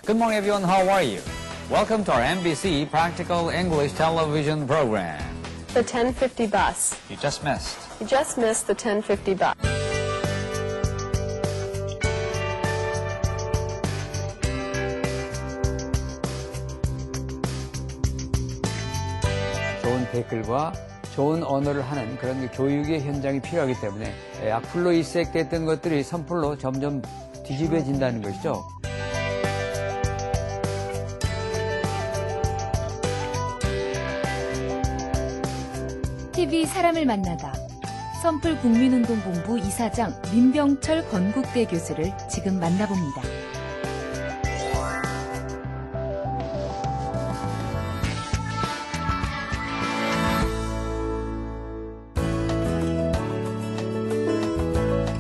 Good morning, everyone. How are you? Welcome to our NBC Practical English television program. The 1050 bus. You just missed. You just missed the 1050 bus. 좋은 댓글과 좋은 언어를 하는 그런 교육의 현장이 필요하기 때문에 악플로 일색됐던 것들이 선플로 점점 뒤집어진다는 것이죠. TV 사람을 만나다. 선플 국민운동본부 이사장 민병철 건국대 교수를 지금 만나봅니다.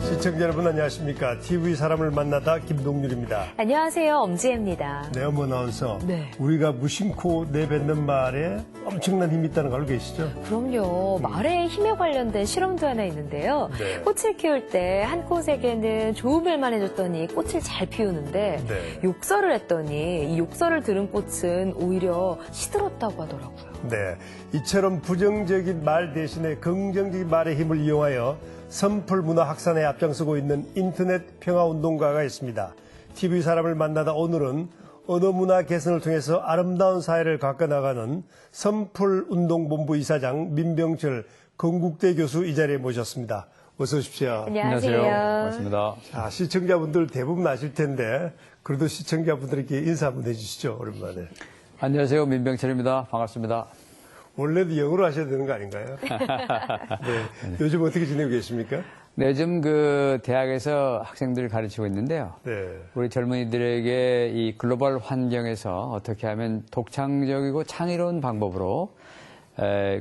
시청자 여러분 안녕하십니까. TV 사람을 만나다 김동률입니다. 안녕하세요. 엄지혜입니다. 네, 어머 아나운서. 네. 우리가 무심코 내뱉는 말에 엄청난 힘이 있다는 걸 알고 계시죠? 그럼요. 말의 힘에 관련된 실험도 하나 있는데요. 네. 꽃을 키울 때 한 꽃에게는 좋은 말만 해줬더니 꽃을 잘 피우는데 네. 욕설을 했더니 이 욕설을 들은 꽃은 오히려 시들었다고 하더라고요. 네. 이처럼 부정적인 말 대신에 긍정적인 말의 힘을 이용하여 선풀 문화 확산에 앞장서고 있는 인터넷 평화운동가가 있습니다. TV 사람을 만나다 오늘은 언어 문화 개선을 통해서 아름다운 사회를 가꿔나가는 선풀운동본부 이사장 민병철 건국대 교수 이 자리에 모셨습니다. 어서 오십시오. 안녕하세요. 반갑습니다. 자, 시청자분들 대부분 아실 텐데 그래도 시청자분들에게 인사 한번 해주시죠. 오랜만에. 안녕하세요. 민병철입니다. 반갑습니다. 원래도 영어로 하셔야 되는 거 아닌가요? 네. 요즘 어떻게 지내고 계십니까? 네, 요즘 그 대학에서 학생들을 가르치고 있는데요. 네. 우리 젊은이들에게 이 글로벌 환경에서 어떻게 하면 독창적이고 창의로운 방법으로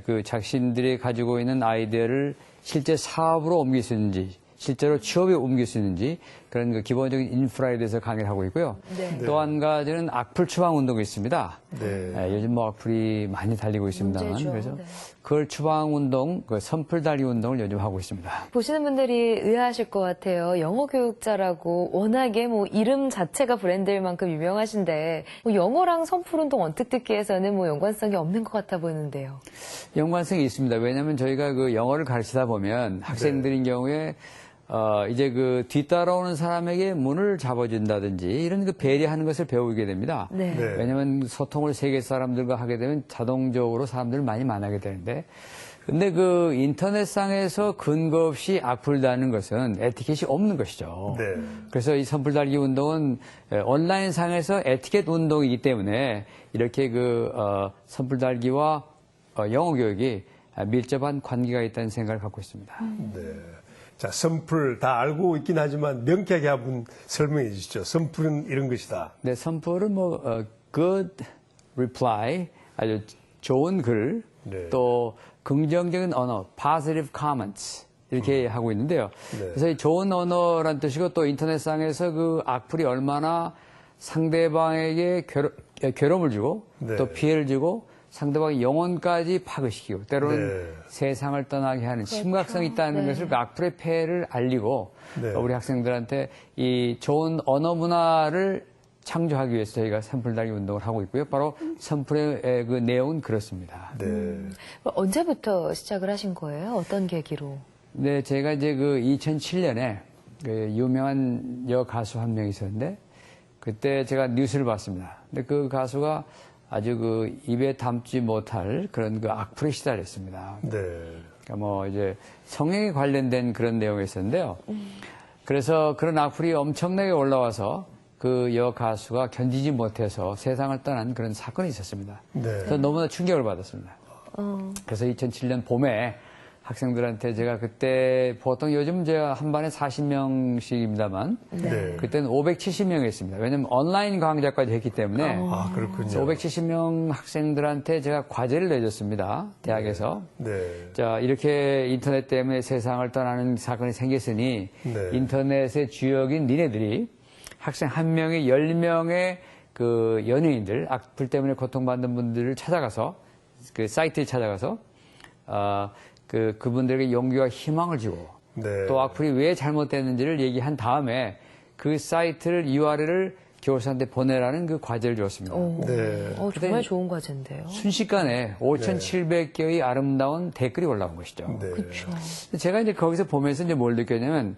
그 자신들이 가지고 있는 아이디어를 실제 사업으로 옮길 수 있는지, 실제로 취업에 옮길 수 있는지 그런 그 기본적인 인프라에 대해서 강의를 하고 있고요. 네. 또 한 가지는 악플 추방 운동이 있습니다. 네. 요즘 뭐 악플이 많이 달리고 있습니다만 문제죠. 그래서 네. 그걸 추방 운동, 그 선플 달기 운동을 요즘 하고 있습니다. 보시는 분들이 의아하실 것 같아요. 영어 교육자라고 워낙에 뭐 이름 자체가 브랜드일 만큼 유명하신데 뭐 영어랑 선풀 운동 언뜻 듣기에서는 뭐 연관성이 없는 것 같아 보이는데요. 연관성이 있습니다. 왜냐하면 저희가 그 영어를 가르치다 보면 학생들인 경우에 이제 그 뒤따라오는 사람에게 문을 잡아준다든지 이런 그 배려하는 것을 배우게 됩니다. 네. 네. 왜냐하면 소통을 세계 사람들과 하게 되면 자동적으로 사람들을 많이 만나게 되는데 근데 그 인터넷상에서 근거 없이 악플 다는 것은 에티켓이 없는 것이죠. 네. 그래서 이 선풀 달기 운동은 온라인상에서 에티켓 운동이기 때문에 이렇게 그 선풀 달기와 영어 교육이 밀접한 관계가 있다는 생각을 갖고 있습니다. 네. 자, 선풀 다 알고 있긴 하지만 명쾌하게 한번 설명해 주시죠. 선풀은 이런 것이다. 네, 선풀은 뭐 good reply, 아주 좋은 글, 네. 또 긍정적인 언어, positive comments 이렇게 하고 있는데요. 네. 그래서 이 좋은 언어란 뜻이고 또 인터넷상에서 그 악플이 얼마나 상대방에게 괴로움을 주고 네. 또 피해를 주고 상대방의 영혼까지 파괴시키고 때로는 네. 세상을 떠나게 하는 심각성이 있다는 네. 것을 그 악플의 폐해를 알리고 네. 우리 학생들한테 이 좋은 언어 문화를 창조하기 위해서 저희가 선풀 달기 운동을 하고 있고요. 바로 선풀의 그 내용은 그렇습니다. 네. 언제부터 시작을 하신 거예요? 어떤 계기로? 네, 제가 이제 그 2007년에 그 유명한 여가수 한 명 있었는데 그때 제가 뉴스를 봤습니다. 근데 그 가수가 아주 그 입에 담지 못할 그런 그 악플에 시달렸습니다. 네. 그러니까 뭐 이제 성형에 관련된 그런 내용이 있었는데요. 그래서 그런 악플이 엄청나게 올라와서 그 여가수가 견디지 못해서 세상을 떠난 그런 사건이 있었습니다. 네. 그래서 너무나 충격을 받았습니다. 그래서 2007년 봄에 학생들한테 제가 그때 보통 요즘 제가 한 반에 40명씩입니다만 네. 그때는 570명이 있습니다. 왜냐하면 온라인 강좌까지 했기 때문에 아, 그렇군요. 570명 학생들한테 제가 과제를 내줬습니다. 대학에서. 네. 자, 이렇게 인터넷 때문에 세상을 떠나는 사건이 생겼으니 네. 인터넷의 주역인 니네들이 학생 한 명이 10명의 그 연예인들, 악플 때문에 고통받는 분들을 찾아가서 그 사이트에 찾아가서 그분들에게 용기와 희망을 주고 네. 또 악플이 왜 잘못됐는지를 얘기한 다음에 그 사이트를 URL을 교사한테 보내라는 그 과제를 줬습니다. 네. 정말 좋은 과제인데요. 순식간에 5,700개의 아름다운 댓글이 올라온 것이죠. 네. 그렇죠. 제가 이제 거기서 보면서 이제 뭘 느꼈냐면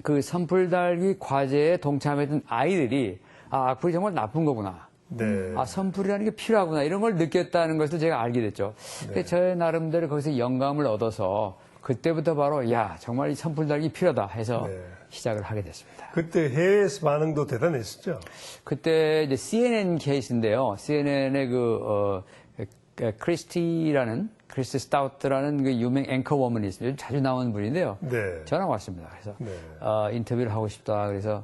그 선풀 달기 과제에 동참했던 아이들이 악플이 정말 나쁜 거구나. 네. 선풀이라는 게 필요하구나. 이런 걸 느꼈다는 것을 제가 알게 됐죠. 근데 저의 나름대로 거기서 영감을 얻어서 그때부터 바로 정말 이 선풀 달기 필요하다 해서 시작을 하게 됐습니다. 그때 해외에서 반응도 대단했었죠. 그때 이제 CNN 케이스인데요. CNN의 크리스티 스타우트라는 그 유명 앵커워먼이 있어요. 요즘 자주 나오는 분인데요. 네. 전화 왔습니다. 그래서 네. 인터뷰를 하고 싶다. 그래서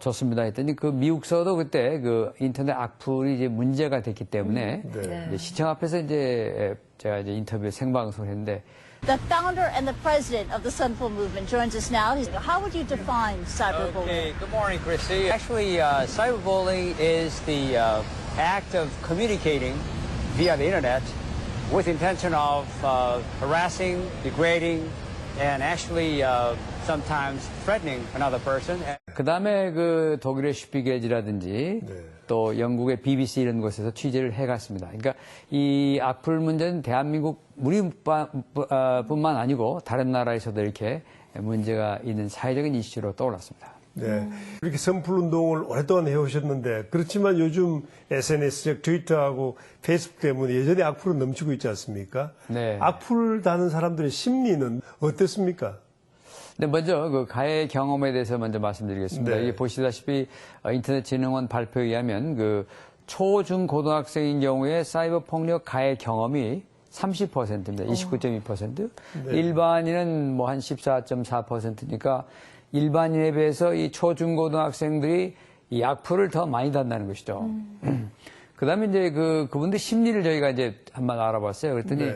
좋습니다 했더니 그 미국서도 그때 그 인터넷 악플이 이제 문제가 됐기 때문에 이제 시청 앞에서 이제 제가 이제 인터뷰 생방송을 했는데 The founder and the president of the Sunful Movement joins us now. How would you define cyberbullying? Okay, good morning, Chrissy. Actually, cyberbullying is the act of communicating via the internet with intention of harassing, degrading, and actually sometimes threatening another person. 그 다음에 그 독일의 슈피겔지라든지 또 영국의 BBC 이런 곳에서 취재를 해갔습니다. 그러니까 이 악플 문제는 대한민국 우리뿐만 아니고 다른 나라에서도 이렇게 문제가 있는 사회적인 이슈로 떠올랐습니다. 네. 이렇게 선풀 운동을 오랫동안 해오셨는데 그렇지만 요즘 SNS, 즉 트위터하고 페이스북 때문에 여전히 악플은 넘치고 있지 않습니까? 네. 악플 다는 사람들의 심리는 어땠습니까? 네, 먼저 그 가해 경험에 대해서 먼저 말씀드리겠습니다. 네. 이게 보시다시피 인터넷진흥원 발표에 의하면 그 초, 중, 고등학생인 경우에 사이버 폭력 가해 경험이 30%입니다. 29.2%. 일반인은 뭐 한 14.4%니까 일반인에 비해서 이 초, 중, 고등학생들이 이 악플을 더 많이 단다는 것이죠. 그 다음에 이제 그분들 심리를 저희가 이제 한번 알아봤어요. 그랬더니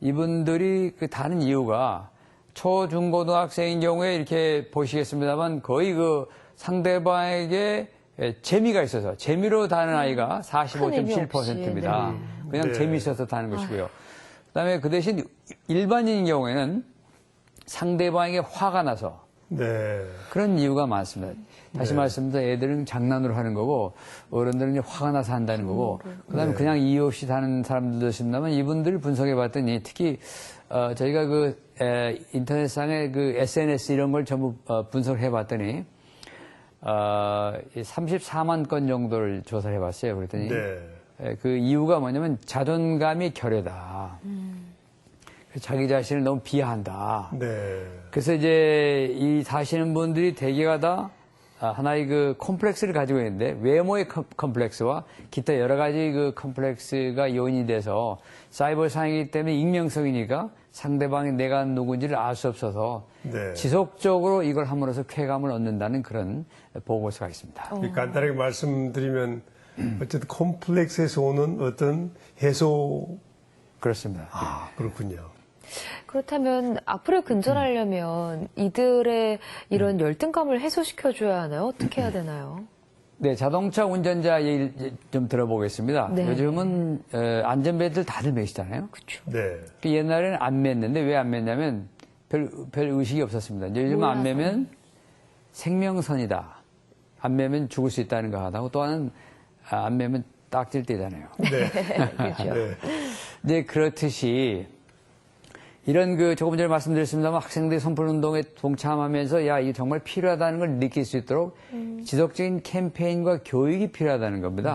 이분들이 그 다른 이유가 초, 중, 고등학생인 경우에 이렇게 보시겠습니다만 거의 그 상대방에게 재미가 있어서 재미로 다는 아이가 45.7%입니다. 그냥 재미있어서 다는 것이고요. 그다음에 그 대신 일반인인 경우에는 상대방에게 화가 나서 그런 이유가 많습니다. 다시 말씀드려 애들은 장난으로 하는 거고 어른들은 화가 나서 한다는 거고 그다음에 그냥 이유 없이 다는 사람들도 있습니다만 이분들을 분석해 봤더니 특히 저희가 인터넷상의 그 SNS 이런 걸 전부 분석을 해 봤더니 34만 건 정도를 조사를 해 봤어요. 그랬더니 그 이유가 뭐냐면 자존감이 결여다. 자기 자신을 너무 비하한다. 그래서 이제 이 사시는 분들이 대개가 다 하나의 그 컴플렉스를 가지고 있는데 외모의 컴플렉스와 기타 여러 가지 그 컴플렉스가 요인이 돼서 사이버상이기 때문에 익명성이니까 상대방이 내가 누군지를 알 수 없어서 지속적으로 이걸 함으로써 쾌감을 얻는다는 그런 보고서가 있습니다. 간단하게 말씀드리면 어쨌든 콤플렉스에서 오는 어떤 해소. 그렇습니다. 그렇군요. 그렇다면 악플을 근절하려면 이들의 이런 열등감을 해소시켜줘야 하나요? 어떻게 해야 되나요? 네, 자동차 운전자 얘기 좀 들어보겠습니다. 네. 요즘은 안전벨트를 다들 매시잖아요. 그렇죠. 옛날에는 안 맸는데 왜 안 맸냐면 별 의식이 없었습니다. 요즘은 안 매면 생명선이다. 안 매면 죽을 수 있다는 거 하다고 또 하나는 안 매면 딱질 때잖아요. 그렇죠. 네, 그렇듯이 이런 조금 전에 말씀드렸습니다만 학생들이 선풀운동에 동참하면서 이게 정말 필요하다는 걸 느낄 수 있도록 지속적인 캠페인과 교육이 필요하다는 겁니다.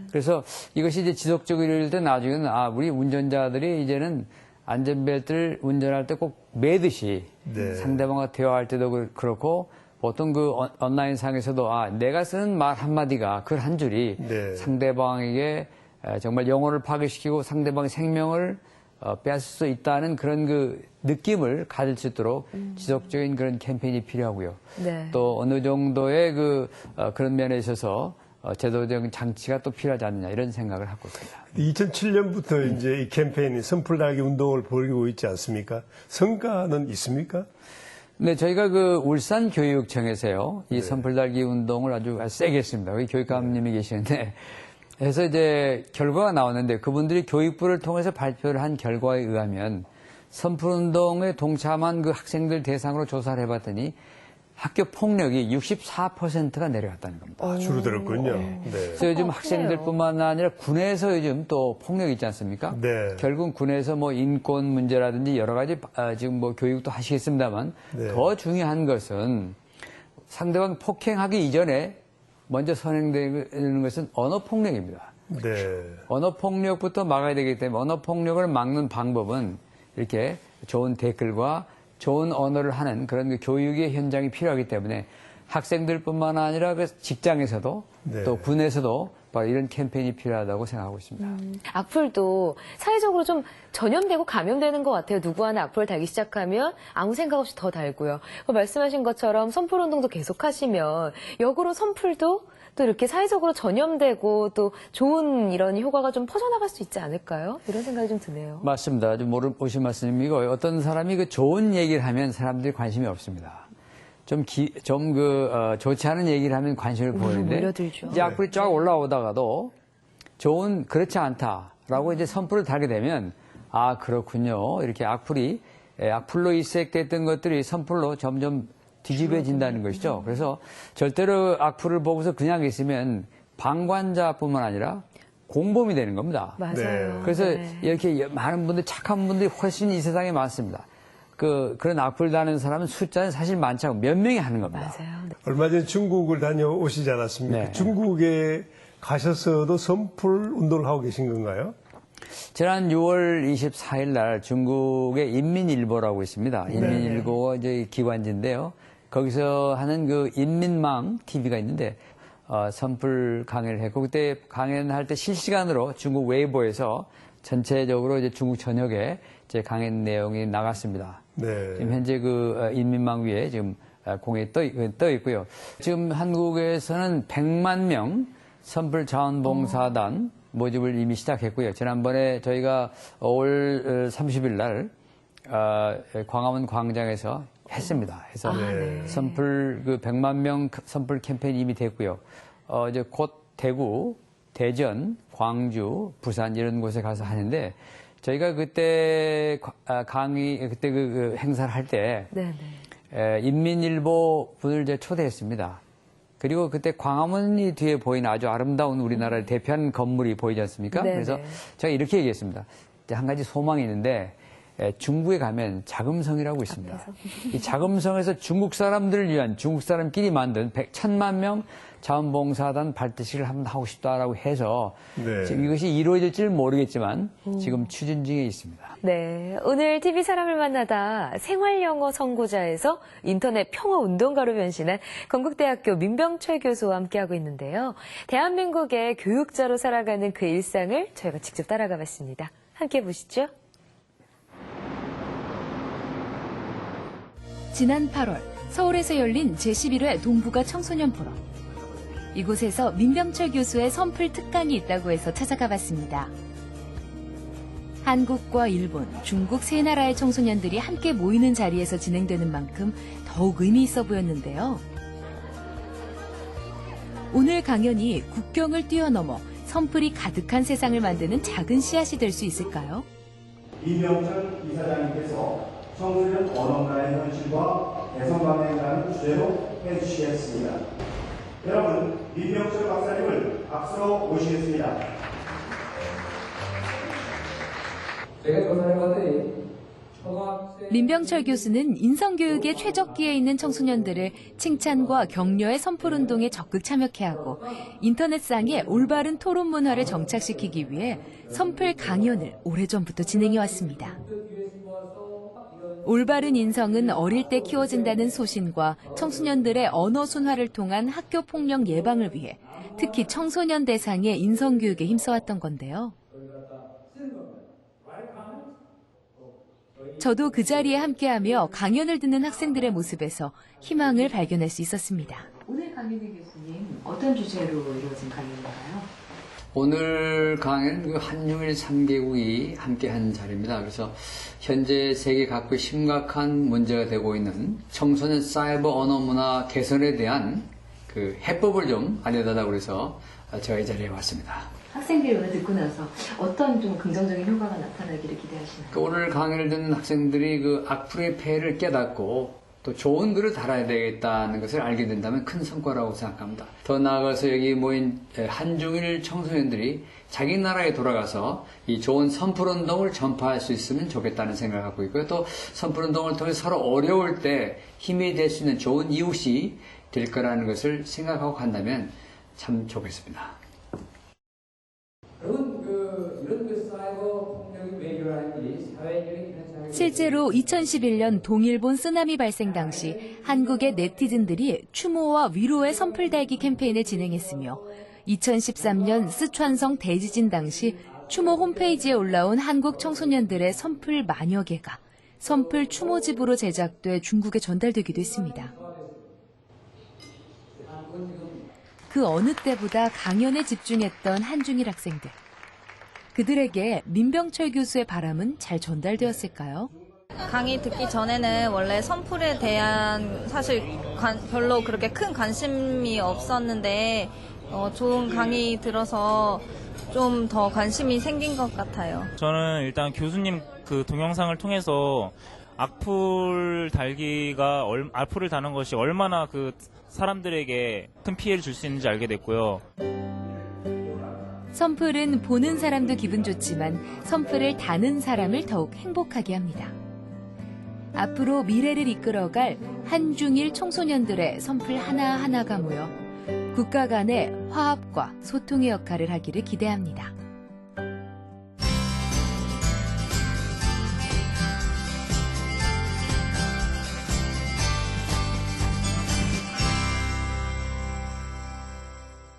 그래서 이것이 이제 지속적으로 이럴 때 나중에는 우리 운전자들이 이제는 안전벨트를 운전할 때 꼭 매듯이 상대방과 대화할 때도 그렇고 보통 그 온라인상에서도 내가 쓰는 말 한마디가 글 한 줄이 상대방에게 정말 영혼을 파괴시키고 상대방의 생명을 빼앗을 수 있다는 그런 그 느낌을 가질 수 있도록 지속적인 그런 캠페인이 필요하고요. 또 어느 정도의 그런 면에 있어서 제도적인 장치가 또 필요하지 않느냐 이런 생각을 하고 있습니다. 2007년부터 이제 이 캠페인이 선풀 달기 운동을 벌이고 있지 않습니까? 성과는 있습니까? 네, 저희가 울산교육청에서요, 이 선풀 달기 운동을 아주 세게 했습니다. 거기 교육감님이 계시는데, 그래서 이제 결과가 나왔는데 그분들이 교육부를 통해서 발표를 한 결과에 의하면 선풀 운동에 동참한 그 학생들 대상으로 조사를 해봤더니 학교 폭력이 64%가 내려갔다는 겁니다. 아, 줄어들었군요. 네. 그래서 요즘 학생들뿐만 아니라 군에서 요즘 또 폭력이 있지 않습니까? 네. 결국 군에서 뭐 인권 문제라든지 여러 가지 지금 뭐 교육도 하시겠습니다만 네. 더 중요한 것은 상대방 폭행하기 이전에 먼저 선행되는 것은 언어 폭력입니다. 네. 언어 폭력부터 막아야 되기 때문에 언어 폭력을 막는 방법은 이렇게 좋은 댓글과 좋은 언어를 하는 그런 그 교육의 현장이 필요하기 때문에 학생들뿐만 아니라 그 직장에서도 네. 또 군에서도 바로 이런 캠페인이 필요하다고 생각하고 있습니다. 악플도 사회적으로 좀 전염되고 감염되는 것 같아요. 누구 하나 악플을 달기 시작하면 아무 생각 없이 더 달고요. 말씀하신 것처럼 선풀 운동도 계속 하시면 역으로 선풀도 또 이렇게 사회적으로 전염되고 또 좋은 이런 효과가 좀 퍼져나갈 수 있지 않을까요? 이런 생각이 좀 드네요. 맞습니다. 좀 오신 말씀이고 어떤 사람이 그 좋은 얘기를 하면 사람들이 관심이 없습니다. 좋지 않은 얘기를 하면 관심을 보이는데 몰려들죠. 이제 악플이 쫙 올라오다가도 그렇지 않다라고 이제 선풀을 달게 되면 아, 그렇군요. 이렇게 악플로 이색됐던 것들이 선풀로 점점 뒤집어진다는 것이죠. 그래서 절대로 악플을 보고서 그냥 있으면 방관자뿐만 아니라 공범이 되는 겁니다. 맞아요. 네. 그래서 네. 이렇게 많은 분들, 착한 분들이 훨씬 이 세상에 많습니다. 그런 악플 다는 사람은 숫자는 사실 많지 않고 몇 명이 하는 겁니다. 맞아요. 네. 얼마 전에 중국을 다녀오시지 않았습니까? 네. 중국에 가셔서도 선풀 운동을 하고 계신 건가요? 지난 6월 24일 날 중국의 인민일보라고 있습니다. 인민일보가 이제 기관지인데요. 거기서 하는 그 인민망 TV가 있는데 선풀 강의를 했고 그때 강연을 할 때 실시간으로 중국 웨이보에서 전체적으로 이제 중국 전역에 제 강의 내용이 나갔습니다. 네. 지금 현재 그 인민망 위에 지금 공에 떠 있고요. 지금 한국에서는 100만 명 선풀 자원봉사단 모집을 이미 시작했고요. 지난번에 저희가 5월 30일 날 광화문 광장에서 했습니다. 그래서 선풀 100만 명 선풀 캠페인이 이미 됐고요. 이제 곧 대구, 대전, 광주, 부산 이런 곳에 가서 하는데 저희가 그때 그때 그 행사를 할 때 인민일보 분을 이제 초대했습니다. 그리고 그때 광화문이 뒤에 보이는 아주 아름다운 우리나라를 대표하는 건물이 보이지 않습니까? 네네. 그래서 제가 이렇게 얘기했습니다. 한 가지 소망이 있는데 중국에 가면 자금성이라고 있습니다. 이 자금성에서 중국 사람들을 위한 중국 사람끼리 만든 1,000만 명 자원봉사단 발대식을 한번 하고 싶다라고 해서 네. 지금 이것이 이루어질지는 모르겠지만 지금 추진 중에 있습니다. 네, 오늘 TV 사람을 만나다 생활영어 선고자에서 인터넷 평화운동가로 변신한 건국대학교 민병철 교수와 함께하고 있는데요. 대한민국의 교육자로 살아가는 그 일상을 저희가 직접 따라가 봤습니다. 함께 보시죠. 지난 8월 서울에서 열린 제11회 동북아 청소년 포럼. 이곳에서 민병철 교수의 선풀 특강이 있다고 해서 찾아가 봤습니다. 한국과 일본, 중국 세 나라의 청소년들이 함께 모이는 자리에서 진행되는 만큼 더욱 의미 있어 보였는데요. 오늘 강연이 국경을 뛰어넘어 선풀이 가득한 세상을 만드는 작은 씨앗이 될 수 있을까요? 이병철 이사장님께서 청소년 언어가의 현실과 개성방향이라는 주제로 해주시겠습니다. 여러분, 이병철 박사님을 박수로 모시겠습니다. 민병철 교수는 인성교육의 최적기에 있는 청소년들을 칭찬과 격려의 선풀운동에 적극 참여케 하고 인터넷상에 올바른 토론 문화를 정착시키기 위해 선풀 강연을 오래전부터 진행해왔습니다. 올바른 인성은 어릴 때 키워진다는 소신과 청소년들의 언어 순화를 통한 학교 폭력 예방을 위해 특히 청소년 대상의 인성교육에 힘써왔던 건데요. 저도 그 자리에 함께하며 강연을 듣는 학생들의 모습에서 희망을 발견할 수 있었습니다. 오늘 강연의 교수님, 어떤 주제로 이루어진 강연인가요? 오늘 강연은 그 한중일 3개국이 함께한 자리입니다. 그래서 현재 세계 각국의 심각한 문제가 되고 있는 청소년 사이버 언어 문화 개선에 대한 그 해법을 좀 알려달라고 그래서 제가 이 자리에 왔습니다. 학생들이 오늘 듣고 나서 어떤 좀 긍정적인 효과가 나타나기를 기대하시나요? 오늘 강의를 듣는 학생들이 그 악플의 폐해를 깨닫고 또 좋은 글을 달아야 되겠다는 것을 알게 된다면 큰 성과라고 생각합니다. 더 나아가서 여기 모인 한중일 청소년들이 자기 나라에 돌아가서 이 좋은 선풀운동을 전파할 수 있으면 좋겠다는 생각을 갖고 있고요. 또 선풀운동을 통해 서로 어려울 때 힘이 될 수 있는 좋은 이웃이 될 거라는 것을 생각하고 간다면 참 좋겠습니다. 여러분, 이런 사이버 폭력이 왜 일어나는지 사회적인 실제로 2011년 동일본 쓰나미 발생 당시 한국의 네티즌들이 추모와 위로의 선풀 달기 캠페인을 진행했으며 2013년 스촨성 대지진 당시 추모 홈페이지에 올라온 한국 청소년들의 선풀 만여 개가 선풀 추모집으로 제작돼 중국에 전달되기도 했습니다. 그 어느 때보다 강연에 집중했던 한중일 학생들. 그들에게 민병철 교수의 바람은 잘 전달되었을까요? 강의 듣기 전에는 원래 선풀에 대한 사실 별로 그렇게 큰 관심이 없었는데 좋은 강의 들어서 좀 더 관심이 생긴 것 같아요. 저는 일단 교수님 그 동영상을 통해서 악플 악플을 다는 것이 얼마나 그 사람들에게 큰 피해를 줄 수 있는지 알게 됐고요. 선풀은 보는 사람도 기분 좋지만 선풀을 다는 사람을 더욱 행복하게 합니다. 앞으로 미래를 이끌어갈 한중일 청소년들의 선풀 하나하나가 모여 국가 간의 화합과 소통의 역할을 하기를 기대합니다.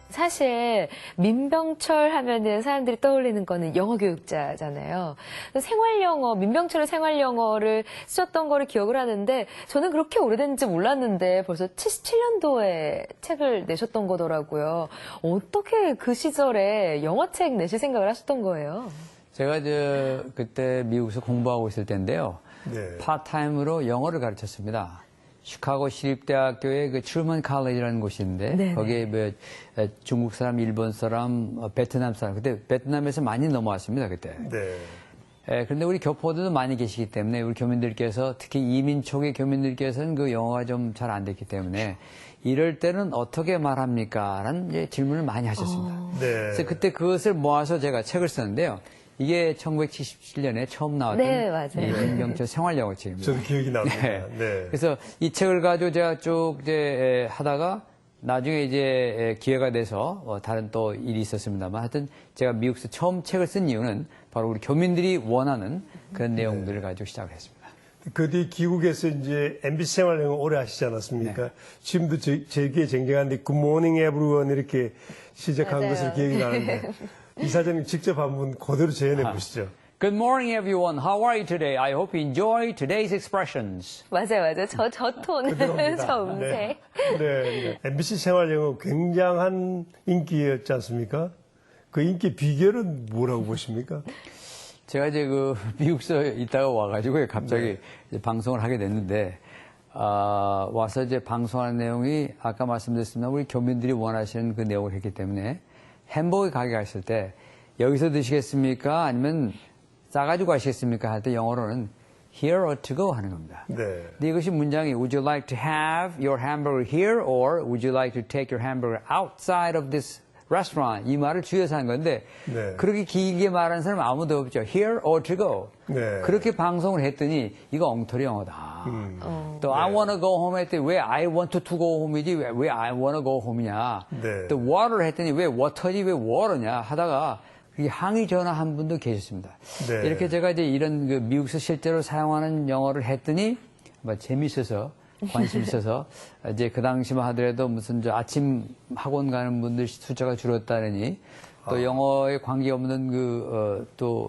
사실 민병철 하면은 사람들이 떠올리는 거는 영어 교육자잖아요. 생활 영어, 민병철의 생활 영어를 쓰셨던 거를 기억을 하는데 저는 그렇게 오래된지 몰랐는데 벌써 77년도에 책을 내셨던 거더라고요. 어떻게 그 시절에 영어책 내실 생각을 하셨던 거예요? 제가 그때 미국에서 공부하고 있을 때인데요. 네. 파트타임으로 영어를 가르쳤습니다. 시카고 시립대학교의 그 트루먼 칼리지라는 곳이 있는데 네네. 거기에 뭐 중국 사람, 일본 사람, 베트남 사람 그때 베트남에서 많이 넘어왔습니다 그때. 네. 그런데 우리 교포들도 많이 계시기 때문에 우리 교민들께서 특히 이민 초기 교민들께서는 그 영어가 좀 잘 안 됐기 때문에 이럴 때는 어떻게 말합니까? 라는 이제 질문을 많이 하셨습니다. 네. 그래서 그때 그것을 모아서 제가 책을 썼는데요. 이게 1977년에 처음 나왔던 네, 맞아요. 민병철 생활영어책입니다. 저도 기억이 납니다. 네. 네. 그래서 이 책을 가지고 제가 쭉 이제 하다가 나중에 이제 기회가 돼서 다른 또 일이 있었습니다만 하여튼 제가 미국에서 처음 책을 쓴 이유는 바로 우리 교민들이 원하는 그런 내용들을 가지고 시작을 했습니다. 그 뒤 기국에서 이제 MBC 생활영어 오래 하시지 않았습니까? 네. 지금도 제게 쟁쟁한데 굿모닝 에브리원 이렇게 시작한 맞아요. 것을 기억이 나는데 이사장님 직접 한번 그대로 재현해 보시죠. Good morning, everyone. How are you today? I hope you enjoy today's expressions. 맞아요. 저 톤, 그대로입니다. 저 음색. 네. 네. MBC 생활영어 굉장한 인기였지 않습니까? 그 인기 비결은 뭐라고 보십니까? 제가 이제 미국에서 있다가 와가지고 갑자기 이제 방송을 하게 됐는데, 와서 이제 방송하는 내용이 아까 말씀드렸습니다. 우리 교민들이 원하시는 그 내용을 했기 때문에 햄버거 가게 갔을 때 여기서 드시겠습니까? 아니면 싸가지고 가시겠습니까? 할 때 영어로는 here or to go 하는 겁니다. 네. 근데 이것이 문장이 would you like to have your hamburger here or would you like to take your hamburger outside of this restaurant? 이 말을 주의해서 하는 건데 네. 그렇게 길게 말하는 사람 아무도 없죠. here or to go. 네. 그렇게 방송을 했더니 이거 엉터리 영어다. 또 I wanna go home 했더니 왜 I want to go home이지 왜 I wanna go home이냐. 네. 또 water 했더니 왜 water지 왜 water냐 하다가 항의 전화한 분도 계셨습니다. 네. 이렇게 제가 이제 이런 그 미국에서 실제로 사용하는 영어를 했더니 재밌어서 관심 있어서 이제 그 당시만 하더라도 무슨 아침 학원 가는 분들 숫자가 줄었다느니 또 영어에 관계없는 또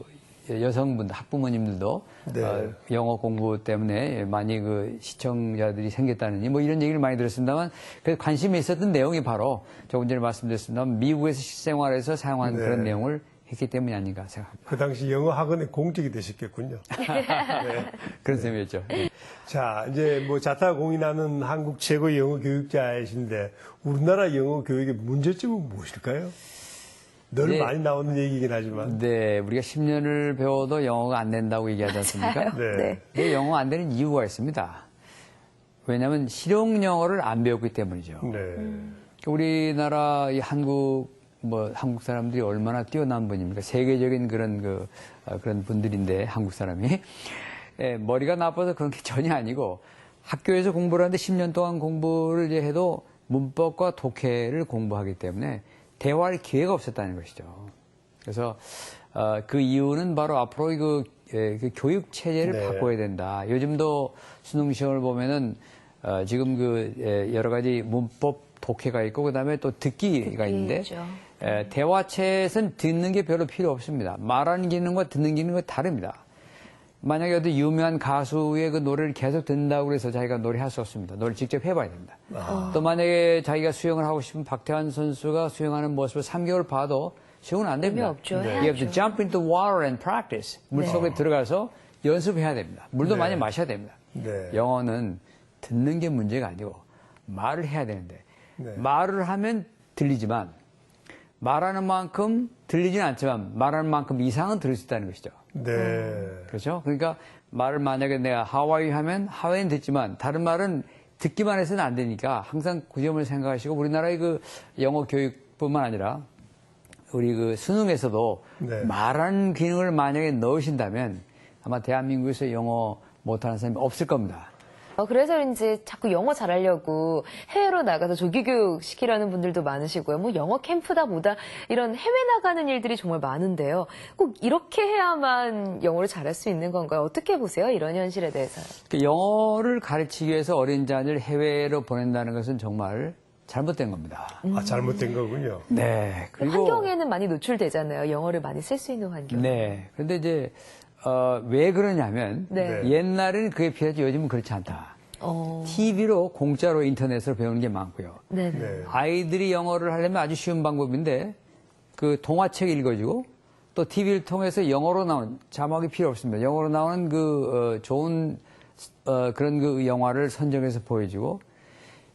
여성분들 학부모님들도 네. 영어 공부 때문에 많이 그 시청자들이 생겼다느니 뭐 이런 얘기를 많이 들었습니다만 그 관심이 있었던 내용이 바로 조금 전에 말씀드렸습니다만 미국에서 실생활에서 사용하는 네. 그런 내용을 했기 때문이 아닌가 생각합니다. 그 당시 영어 학원에 공직이 되셨겠군요. 네. 그런 셈이었죠. 네. 자, 이제 뭐 자타공인하는 한국 최고의 영어 교육자이신데 우리나라 영어 교육의 문제점은 무엇일까요? 늘 네. 많이 나오는 얘기긴 하지만. 네, 우리가 10년을 배워도 영어가 안 된다고 얘기하지 않습니까? 네. 근데 영어 안 되는 이유가 있습니다. 왜냐하면 실용 영어를 안 배웠기 때문이죠. 우리나라 이 한국 사람들이 얼마나 뛰어난 분입니까? 세계적인 그런 분들인데, 한국 사람이. 예, 머리가 나빠서 그런 게 전혀 아니고, 학교에서 공부를 하는데 10년 동안 공부를 이제 해도 문법과 독해를 공부하기 때문에 대화할 기회가 없었다는 것이죠. 그래서, 그 이유는 바로 앞으로 그 교육 체제를 바꿔야 된다. 요즘도 수능 시험을 보면은, 지금 여러 가지 문법 독해가 있고, 그 다음에 또 듣기가 있는데, 대화챗은 듣는 게 별로 필요 없습니다. 말하는 기능과 듣는 기능은 다릅니다. 만약에 어떤 유명한 가수의 그 노래를 계속 듣는다고 해서 자기가 노래할 수 없습니다. 노래를 직접 해봐야 됩니다. 또 만약에 자기가 수영을 하고 싶으면 박태환 선수가 수영하는 모습을 3개월 봐도 수영은 안 됩니다. 없죠. You have to jump into water and practice. 물속에 들어가서 연습해야 됩니다. 물도 많이 마셔야 됩니다. 영어는 듣는 게 문제가 아니고 말을 해야 되는데 말을 하면 들리지만 말하는 만큼 들리지는 않지만 말하는 만큼 이상은 들을 수 있다는 것이죠. 그렇죠? 그러니까 말을 만약에 내가 하와이 하면 하와이는 듣지만 다른 말은 듣기만 해서는 안 되니까 항상 그 점을 생각하시고 우리나라의 그 영어 교육뿐만 아니라 우리 그 수능에서도 말하는 기능을 만약에 넣으신다면 아마 대한민국에서 영어 못하는 사람이 없을 겁니다. 그래서 이제 자꾸 영어 잘하려고 해외로 나가서 조기교육 시키려는 분들도 많으시고요. 뭐 영어 캠프다 뭐다 이런 해외 나가는 일들이 정말 많은데요. 꼭 이렇게 해야만 영어를 잘할 수 있는 건가요? 어떻게 보세요? 이런 현실에 대해서. 영어를 가르치기 위해서 어린 자녀를 해외로 보낸다는 것은 정말 잘못된 겁니다. 잘못된 거군요. 네. 그리고 환경에는 많이 노출되잖아요. 영어를 많이 쓸 수 있는 환경. 네. 그런데 이제 왜 그러냐면 옛날에는 그게 필요하지 요즘은 그렇지 않다. TV로 공짜로 인터넷으로 배우는 게 많고요. 아이들이 영어를 하려면 아주 쉬운 방법인데 그 동화책 읽어주고 또 TV를 통해서 영어로 나온 자막이 필요 없습니다. 영어로 나오는 좋은 그런 그 영화를 선정해서 보여주고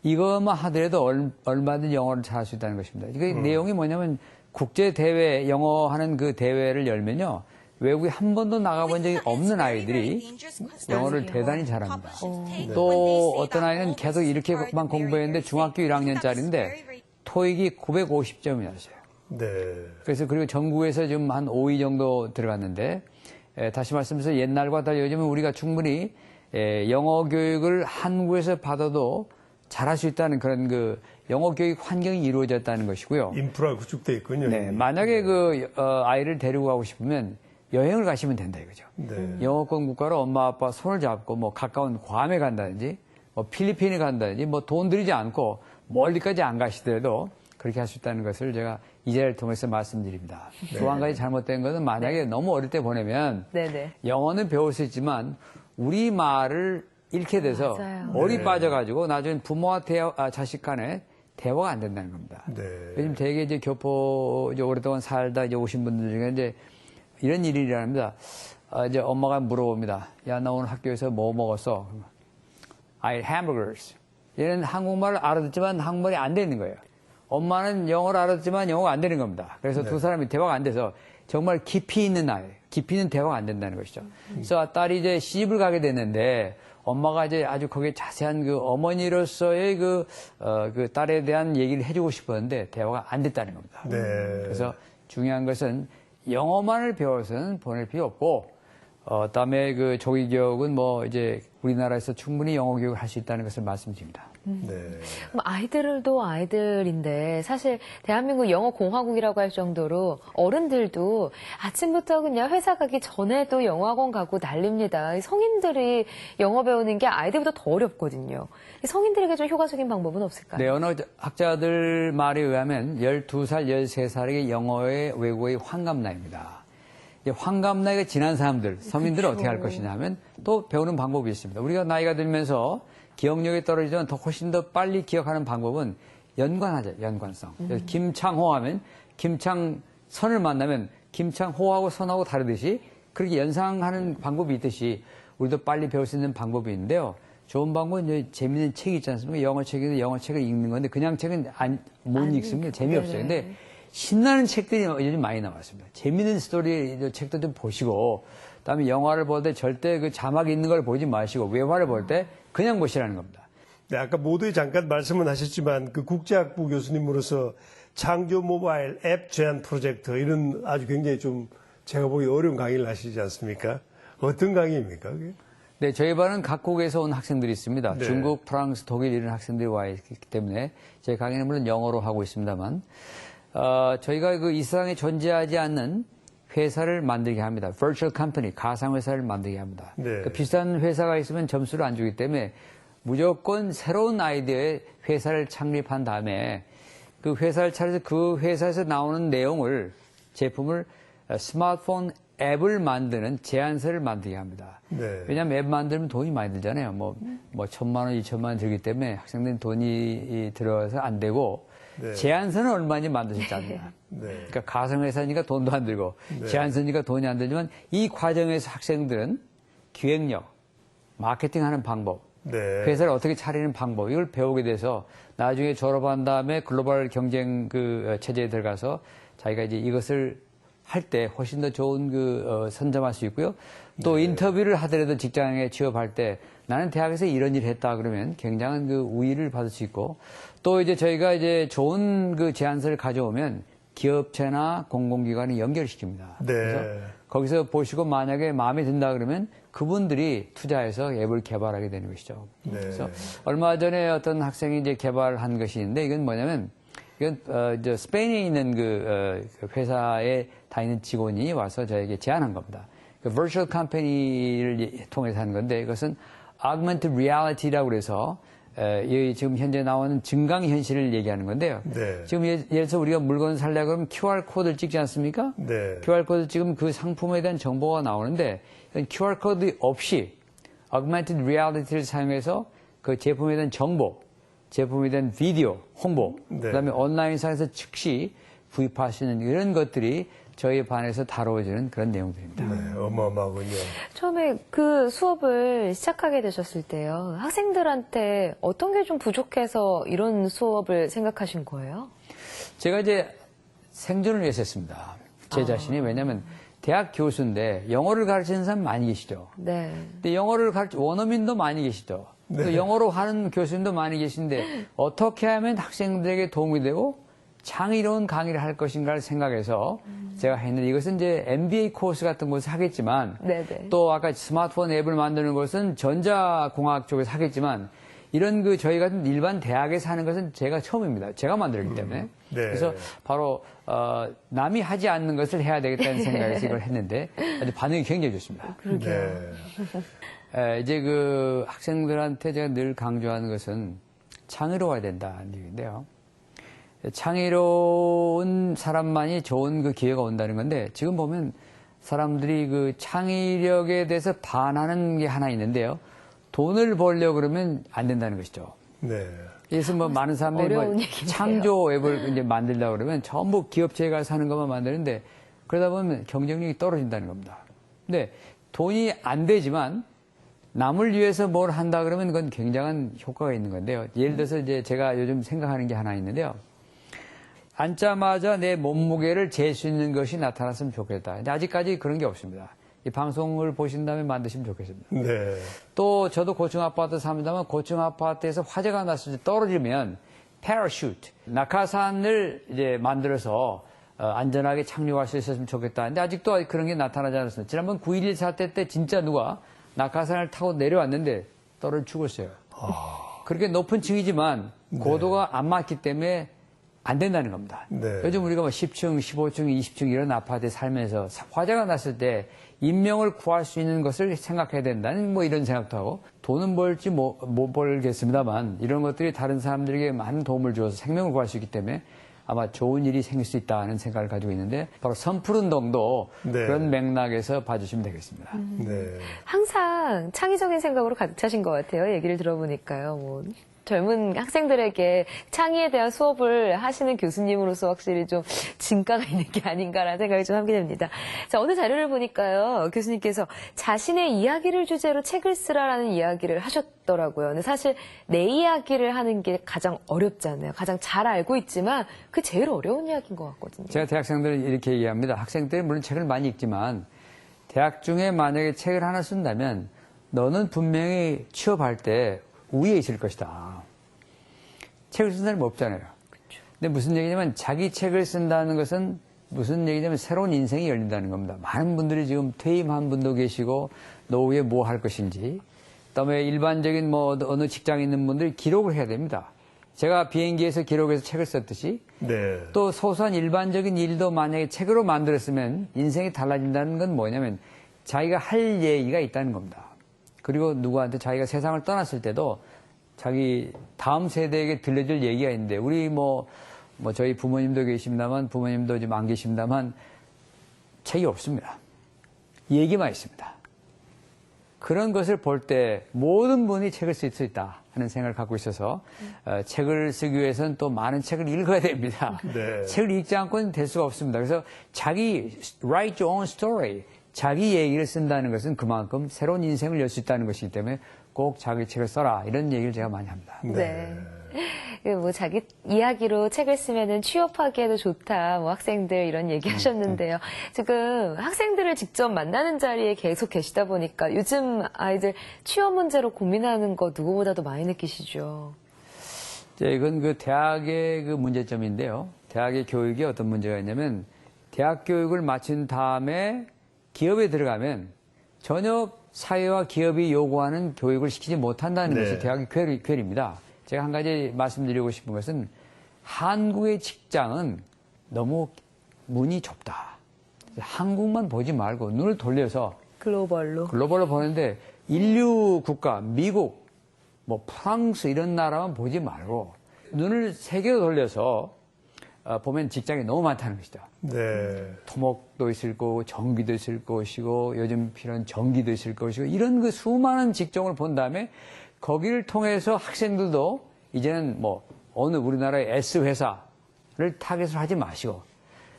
이것만 하더라도 얼마든지 영어를 잘할 수 있다는 것입니다. 이게 내용이 뭐냐면 국제 대회 영어 하는 그 대회를 열면요. 외국에 한 번도 나가본 적이 없는 아이들이 영어를 대단히 잘합니다. 또 어떤 아이는 계속 이렇게만 공부했는데 중학교 1학년짜리인데 토익이 950점이었어요. 그래서 그리고 전국에서 지금 한 5위 정도 들어갔는데 다시 말씀드려서 옛날과 달리 요즘은 우리가 충분히 영어 교육을 한국에서 받아도 잘할 수 있다는 그런 그 영어 교육 환경이 이루어졌다는 것이고요. 인프라 구축돼 있군요. 네, 만약에 아이를 데리고 가고 싶으면 여행을 가시면 된다 이거죠. 영어권 국가로 엄마 아빠 손을 잡고 뭐 가까운 괌에 간다든지 뭐 필리핀에 간다든지 뭐 돈 들이지 않고 멀리까지 안 가시더라도 그렇게 할 수 있다는 것을 제가 이 자리를 통해서 말씀드립니다. 또 한 가지 잘못된 것은 만약에 너무 어릴 때 보내면 영어는 배울 수 있지만 우리 말을 잃게 돼서 얼이 빠져가지고 나중에 부모와 자식 간에 대화가 안 된다는 겁니다. 요즘 되게 이제 교포 이제 오랫동안 살다 이제 오신 분들 중에 이제 이런 일이 일어납니다. 이제 엄마가 물어봅니다. 야, 나 오늘 학교에서 뭐 먹었어? I ate hamburgers. 얘는 한국말을 알아듣지만 한국말이 안 되는 거예요. 엄마는 영어를 알아듣지만 영어가 안 되는 겁니다. 그래서 두 사람이 대화가 안 돼서 정말 깊이 있는 아이, 깊이 있는 대화가 안 된다는 것이죠. 그래서 딸이 이제 시집을 가게 됐는데 엄마가 이제 아주 거기에 자세한 그 어머니로서의 그 딸에 대한 얘기를 해주고 싶었는데 대화가 안 됐다는 겁니다. 그래서 중요한 것은 영어만을 배워서는 보낼 필요 없고, 다음에 그 조기 교육은 뭐 이제 우리나라에서 충분히 영어 교육을 할 수 있다는 것을 말씀드립니다. 아이들도 아이들인데 사실 대한민국 영어 공화국이라고 할 정도로 어른들도 아침부터 그냥 회사 가기 전에도 영어 학원 가고 난립니다. 성인들이 영어 배우는 게 아이들보다 더 어렵거든요. 성인들에게 좀 효과적인 방법은 없을까요? 네, 언어학자들 말에 의하면 12살, 13살에게 영어의 외국어의 환갑나이입니다. 환갑나이가 지난 사람들, 서민들은 어떻게 할 것이냐 하면 또 배우는 방법이 있습니다. 우리가 나이가 들면서 기억력이 떨어지지만 더 훨씬 더 빨리 기억하는 방법은 연관하죠, 연관성. 김창호 하면 김창선을 만나면 김창호하고 선하고 다르듯이 그렇게 연상하는 방법이 있듯이 우리도 빨리 배울 수 있는 방법이 있는데요. 좋은 방법은 이제 재미있는 책이 있지 않습니까? 영어 책인데 영어 책을 읽는 건데 그냥 책은 못 읽습니다. 재미없어요. 근데 신나는 책들이 요즘 많이 나왔습니다. 재미있는 스토리 책도 좀 보시고, 그다음에 영화를 볼 때 절대 그 자막 있는 걸 보지 마시고 외화를 볼 때 그냥 보시라는 겁니다. 네, 아까 모두에 잠깐 말씀은 하셨지만 그 국제학부 교수님으로서 창조 모바일 앱 제안 프로젝트 이런 아주 굉장히 좀 제가 보기 어려운 강의를 하시지 않습니까? 어떤 강의입니까? 그게? 네, 저희 반은 각국에서 온 학생들이 있습니다. 네. 중국, 프랑스, 독일 이런 학생들이 와 있기 때문에 제 강의는 물론 영어로 하고 있습니다만 저희가 이 세상에 존재하지 않는 회사를 만들게 합니다. Virtual Company, 가상회사를 만들게 합니다. 네. 비싼 회사가 있으면 점수를 안 주기 때문에 무조건 새로운 아이디어의 회사를 창립한 다음에 그 회사를 차려서 그 회사에서 나오는 내용을, 제품을 스마트폰 앱을 만드는 제안서를 만들게 합니다. 네. 왜냐하면 앱 만들면 돈이 많이 들잖아요. 뭐 1,000만 원, 2,000만 원 들기 때문에 학생들은 돈이 들어서 안 되고 네. 제안서는 얼마인지 만드셨지 않느냐. 네. 그러니까 가상회사니까 돈도 안 들고 네. 제안서니까 돈이 안 들지만 이 과정에서 학생들은 기획력, 마케팅하는 방법, 네. 회사를 어떻게 차리는 방법 이걸 배우게 돼서 나중에 졸업한 다음에 글로벌 경쟁 체제에 들어가서 자기가 이제 이것을 할 때 훨씬 더 좋은 선점할 수 있고요. 또 네. 인터뷰를 하더라도 직장에 취업할 때 나는 대학에서 이런 일을 했다 그러면 굉장한 우위를 받을 수 있고 또 이제 저희가 이제 좋은 제안서를 가져오면 기업체나 공공기관에 연결시킵니다. 네. 그래서 거기서 보시고 만약에 마음에 든다 그러면 그분들이 투자해서 앱을 개발하게 되는 것이죠. 네. 그래서 얼마 전에 어떤 학생이 이제 개발한 것이 있는데 이건 뭐냐면 이건 스페인에 있는 회사에 다니는 직원이 와서 저에게 제안한 겁니다. Virtual Company를 통해서 하는 건데 이것은 Augmented Reality라고 그래서 지금 현재 나오는 증강현실을 얘기하는 건데요. 네. 지금 예를 들어서 우리가 물건을 살려고 그러면 QR코드를 찍지 않습니까? 네. QR코드 찍으면 그 상품에 대한 정보가 나오는데 QR코드 없이 Augmented Reality를 사용해서 그 제품에 대한 정보, 제품에 대한 비디오, 홍보, 네. 그다음에 온라인상에서 즉시 구입할 수 있는 이런 것들이 저희 반에서 다뤄지는 그런 내용들입니다. 네, 어마어마하군요. 처음에 그 수업을 시작하게 되셨을 때요. 학생들한테 어떤 게 좀 부족해서 이런 수업을 생각하신 거예요? 제가 이제 생존을 위해서 했습니다. 제 자신이. 왜냐하면 대학 교수인데 영어를 가르치는 사람 많이 계시죠. 네. 근데 영어를 원어민도 많이 계시죠. 네. 또 영어로 하는 교수님도 많이 계신데 어떻게 하면 학생들에게 도움이 되고 창의로운 강의를 할 것인가를 생각해서 제가 했는데 이것은 이제 MBA 코스 같은 곳에서 하겠지만 네네. 또 아까 스마트폰 앱을 만드는 것은 전자공학 쪽에서 하겠지만 이런 저희 같은 일반 대학에서 하는 것은 제가 처음입니다. 제가 만들기 때문에. 네. 그래서 바로 남이 하지 않는 것을 해야 되겠다는 생각에서 이걸 했는데 아주 반응이 굉장히 좋습니다. 네. 이제 학생들한테 제가 늘 강조하는 것은 창의로워야 된다는 얘기인데요. 창의로운 사람만이 좋은 기회가 온다는 건데 지금 보면 사람들이 창의력에 대해서 반하는 게 하나 있는데요. 돈을 벌려고 그러면 안 된다는 것이죠. 네. 그래서 많은 사람들이 어려운 얘기인데요. 창조 앱을 이제 만들려고 그러면 전부 기업체에 가서 하는 것만 만드는데 그러다 보면 경쟁력이 떨어진다는 겁니다. 근데 돈이 안 되지만 남을 위해서 뭘 한다 그러면 그건 굉장한 효과가 있는 건데요. 예를 들어서 이제 제가 요즘 생각하는 게 하나 있는데요. 앉자마자 내 몸무게를 잴 수 있는 것이 나타났으면 좋겠다. 근데 아직까지 그런 게 없습니다. 이 방송을 보신 다음에 만드시면 좋겠습니다. 네. 또 저도 고층 아파트 삽니다만 고층 아파트에서 화재가 났을 때 떨어지면 패러슈트, 낙하산을 이제 만들어서 안전하게 착륙할 수 있었으면 좋겠다. 근데 아직도 그런 게 나타나지 않았습니다. 지난번 9.11 사태 때 진짜 누가 낙하산을 타고 내려왔는데 떨어져 죽었어요. 그렇게 높은 층이지만 고도가 안 맞기 때문에 안 된다는 겁니다. 네. 요즘 우리가 10층, 15층, 20층 이런 아파트에 살면서 화재가 났을 때 인명을 구할 수 있는 것을 생각해야 된다는 이런 생각도 하고 돈은 벌지 못 벌겠습니다만 이런 것들이 다른 사람들에게 많은 도움을 주어서 생명을 구할 수 있기 때문에 아마 좋은 일이 생길 수 있다는 생각을 가지고 있는데 바로 선풀운동도 네. 그런 맥락에서 봐주시면 되겠습니다. 네. 항상 창의적인 생각으로 가득 차신 것 같아요. 얘기를 들어보니까요. 젊은 학생들에게 창의에 대한 수업을 하시는 교수님으로서 확실히 좀 진가가 있는 게 아닌가라는 생각이 좀 하게 됩니다. 자, 오늘 자료를 보니까요. 교수님께서 자신의 이야기를 주제로 책을 쓰라라는 이야기를 하셨더라고요. 근데 사실 내 이야기를 하는 게 가장 어렵잖아요. 가장 잘 알고 있지만 그게 제일 어려운 이야기인 것 같거든요. 제가 대학생들은 이렇게 얘기합니다. 학생들이 물론 책을 많이 읽지만 대학 중에 만약에 책을 하나 쓴다면 너는 분명히 취업할 때 우위에 있을 것이다. 책을 쓴 사람이 없잖아요. 근데 무슨 얘기냐면 자기 책을 쓴다는 것은 무슨 얘기냐면 새로운 인생이 열린다는 겁니다. 많은 분들이 지금 퇴임한 분도 계시고 노후에 뭐 할 것인지, 그다음에 일반적인 뭐 어느 직장에 있는 분들이 기록을 해야 됩니다. 제가 비행기에서 기록해서 책을 썼듯이 네. 또 소소한 일반적인 일도 만약에 책으로 만들었으면 인생이 달라진다는 건 뭐냐면 자기가 할 얘기가 있다는 겁니다. 그리고 누구한테 자기가 세상을 떠났을 때도 자기 다음 세대에게 들려줄 얘기가 있는데, 우리 뭐 저희 부모님도 계십니다만, 부모님도 지금 안 계십니다만, 책이 없습니다. 얘기만 있습니다. 그런 것을 볼 때 모든 분이 책을 쓸 수 있다 하는 생각을 갖고 있어서 책을 쓰기 위해서는 또 많은 책을 읽어야 됩니다. 네. 책을 읽지 않고는 될 수가 없습니다. 그래서 자기 write your own story, 자기 얘기를 쓴다는 것은 그만큼 새로운 인생을 열 수 있다는 것이기 때문에 꼭 자기 책을 써라, 이런 얘기를 제가 많이 합니다. 네. 뭐 자기 이야기로 책을 쓰면은 취업하기에도 좋다, 뭐 학생들 이런 얘기 하셨는데요. 지금 학생들을 직접 만나는 자리에 계속 계시다 보니까 요즘 아이들 취업 문제로 고민하는 거 누구보다도 많이 느끼시죠. 이건 그 대학의 그 문제점인데요. 대학의 교육에 어떤 문제가 있냐면, 대학 교육을 마친 다음에 기업에 들어가면 전혀 사회와 기업이 요구하는 교육을 시키지 못한다는 네. 것이 대학의 쾌리입니다. 제가 한 가지 말씀드리고 싶은 것은, 한국의 직장은 너무 문이 좁다. 한국만 보지 말고 눈을 돌려서 글로벌로 보는데, 인류 국가, 미국, 뭐 프랑스 이런 나라만 보지 말고 눈을 세계로 돌려서 보면 직장이 너무 많다는 것이죠. 네. 토목도 있을 거고, 전기도 있을 것이고, 요즘 필요한 전기도 있을 것이고, 이런 그 수많은 직종을 본 다음에 거기를 통해서 학생들도 이제는 뭐 어느 우리나라의 S 회사를 타겟을 하지 마시고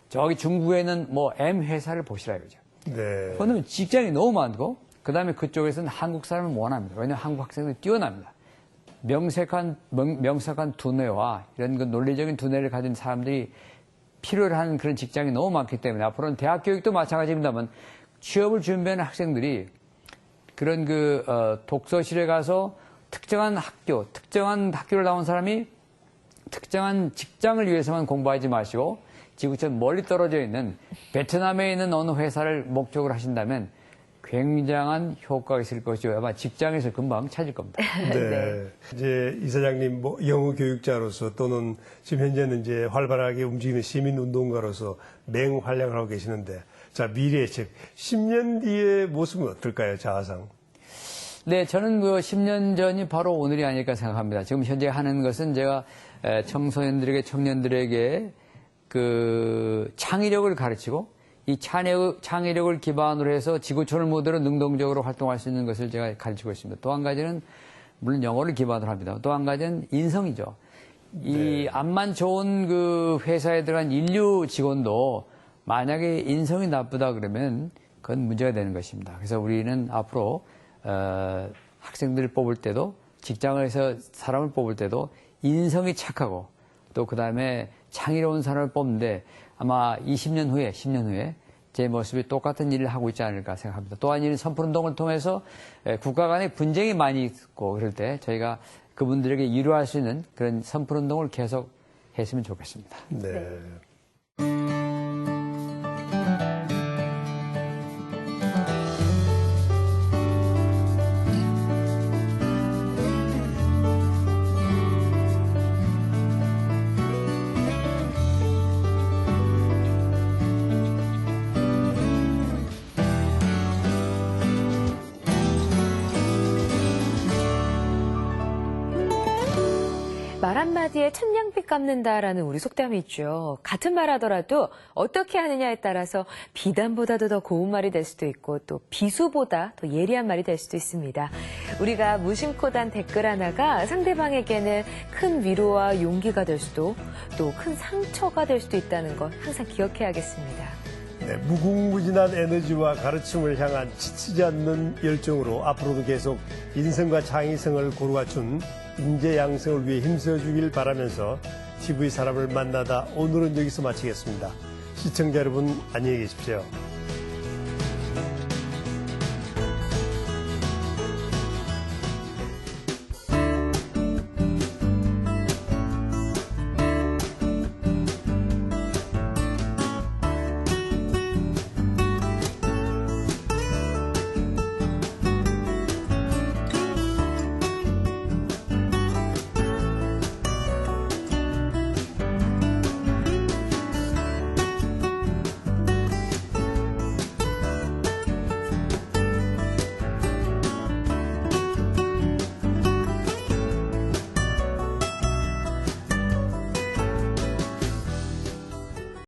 저기 중국에는 뭐 M 회사를 보시라 이거죠. 네. 그러면 직장이 너무 많고, 그 다음에 그쪽에서는 한국 사람을 원합니다. 왜냐하면 한국 학생들이 뛰어납니다. 명색한 두뇌와 이런 그 논리적인 두뇌를 가진 사람들이 필요로 하는 그런 직장이 너무 많기 때문에 앞으로는 대학 교육도 마찬가지입니다만, 취업을 준비하는 학생들이 그런 독서실에 가서 특정한 학교를 나온 사람이 특정한 직장을 위해서만 공부하지 마시고 지구처럼 멀리 떨어져 있는 베트남에 있는 어느 회사를 목적으로 하신다면 굉장한 효과가 있을 것이고 아마 직장에서 금방 찾을 겁니다. 네. 이제 이사장님 뭐 영어 교육자로서 또는 지금 현재는 이제 활발하게 움직이는 시민 운동가로서 맹활약을 하고 계시는데, 자, 미래의 책 10년 뒤의 모습은 어떨까요, 자아상? 네, 저는 그 10년 전이 바로 오늘이 아닐까 생각합니다. 지금 현재 하는 것은 제가 청소년들에게, 청년들에게 그 창의력을 가르치고 이 창의력을 기반으로 해서 지구촌을 모델로 능동적으로 활동할 수 있는 것을 제가 가르치고 있습니다. 또 한 가지는 물론 영어를 기반으로 합니다. 또 한 가지는 인성이죠. 이 앞만 좋은 그 회사에 들어간 인류 직원도 만약에 인성이 나쁘다 그러면 그건 문제가 되는 것입니다. 그래서 우리는 앞으로 학생들을 뽑을 때도, 직장에서 사람을 뽑을 때도 인성이 착하고 또 그 다음에 창의로운 사람을 뽑는데 아마 10년 후에 제 모습이 똑같은 일을 하고 있지 않을까 생각합니다. 또한 이 선풀운동을 통해서 국가 간의 분쟁이 많이 있고 그럴 때 저희가 그분들에게 위로할 수 있는 그런 선풀운동을 계속 했으면 좋겠습니다. 네. 말 한마디에 천냥빚 갚는다라는 우리 속담이 있죠. 같은 말 하더라도 어떻게 하느냐에 따라서 비단보다도 더 고운 말이 될 수도 있고 또 비수보다 더 예리한 말이 될 수도 있습니다. 우리가 무심코 단 댓글 하나가 상대방에게는 큰 위로와 용기가 될 수도 또 큰 상처가 될 수도 있다는 것 항상 기억해야겠습니다. 네, 무궁무진한 에너지와 가르침을 향한 지치지 않는 열정으로 앞으로도 계속 인성과 창의성을 고루 갖춘 인재 양성을 위해 힘써주길 바라면서 TV 사람을 만나다 오늘은 여기서 마치겠습니다. 시청자 여러분 안녕히 계십시오.